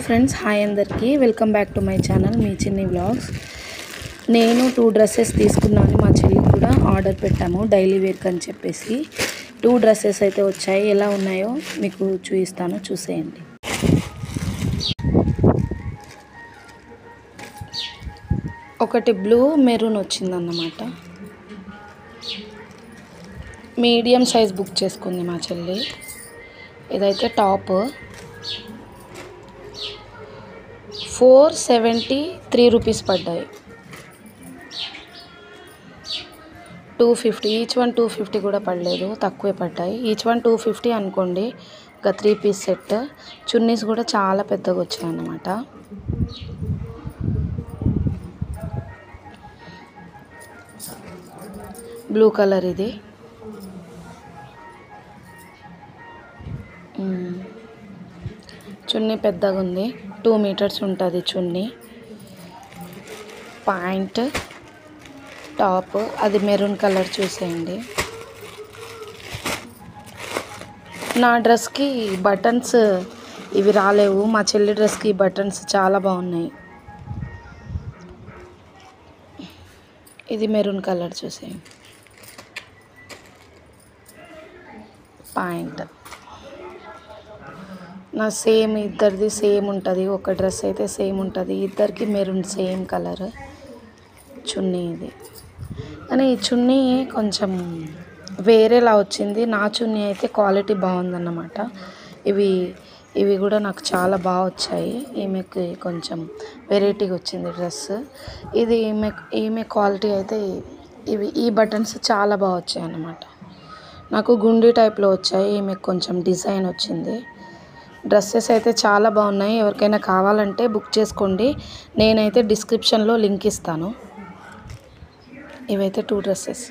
Friends hi అందరికీ welcome back to my channel మీ Chinni vlogs. నేను 2 డ్రెస్సెస్ తీసుకున్నాను. మా చెల్లికి కూడా ఆర్డర్ పెట్టాము డైలీ వేర్కి అని చెప్పేసి. 2 డ్రెస్సెస్ అయితే వచ్చాయి. ఎలా ఉన్నాయో మీకు చూపిస్తాను, చూసేయండి. ఒకటి బ్లూ మెరూన్ వచ్చిందన్నమాట. మీడియం సైజ్ బుక్ చేసుకుంది మా చెల్లి. ఇదైతే టాప్ 473 రూపీస్ పడ్డాయి. 250 ఈచ్ వన్ 250 కూడా పడలేదు, తక్కువే పడ్డాయి. ఈచ్ వన్ 250 అనుకోండి. ఒక 3 పీస్ సెట్. చున్నీస్ కూడా చాలా పెద్దగా వచ్చాయి అన్నమాట. బ్లూ కలర్ ఇది. చున్నీ పెద్దగా ఉంది, 2 మీటర్స్ ఉంటుంది చున్నీ. ప్యాంట్ టాప్ అది మెరూన్ కలర్ చూసేయండి. నా డ్రెస్కి బటన్స్ ఇవి రాలేవు, మా చెల్లి డ్రెస్కి బటన్స్ చాలా బాగున్నాయి. ఇది మెరూన్ కలర్ చూసేయండి. ప్యాంట్ నా సేమ్, ఇద్దరిది సేమ్ ఉంటుంది. ఒక డ్రెస్ అయితే సేమ్ ఉంటుంది, ఇద్దరికి మెరూన్ సేమ్ కలర్. చున్నీ ఇది, కానీ ఈ చున్నీ కొంచెం వేరేలా వచ్చింది. నా చున్నీ అయితే క్వాలిటీ బాగుందన్నమాట. ఇవి కూడా నాకు చాలా బాగా వచ్చాయి. ఈమెకి కొంచెం వెరైటీగా వచ్చింది డ్రెస్. ఇది ఈమె క్వాలిటీ అయితే ఈ బటన్స్ చాలా బాగా వచ్చాయి అన్నమాట. నాకు గుండీ టైప్లో వచ్చాయి, ఈమెకు కొంచెం డిజైన్ వచ్చింది. డ్రెస్సెస్ అయితే చాలా బాగున్నాయి. ఎవరికైనా కావాలంటే బుక్ చేసుకోండి. నేనైతే డిస్క్రిప్షన్లో లింక్ ఇస్తాను. ఇవైతే 2 డ్రెస్సెస్.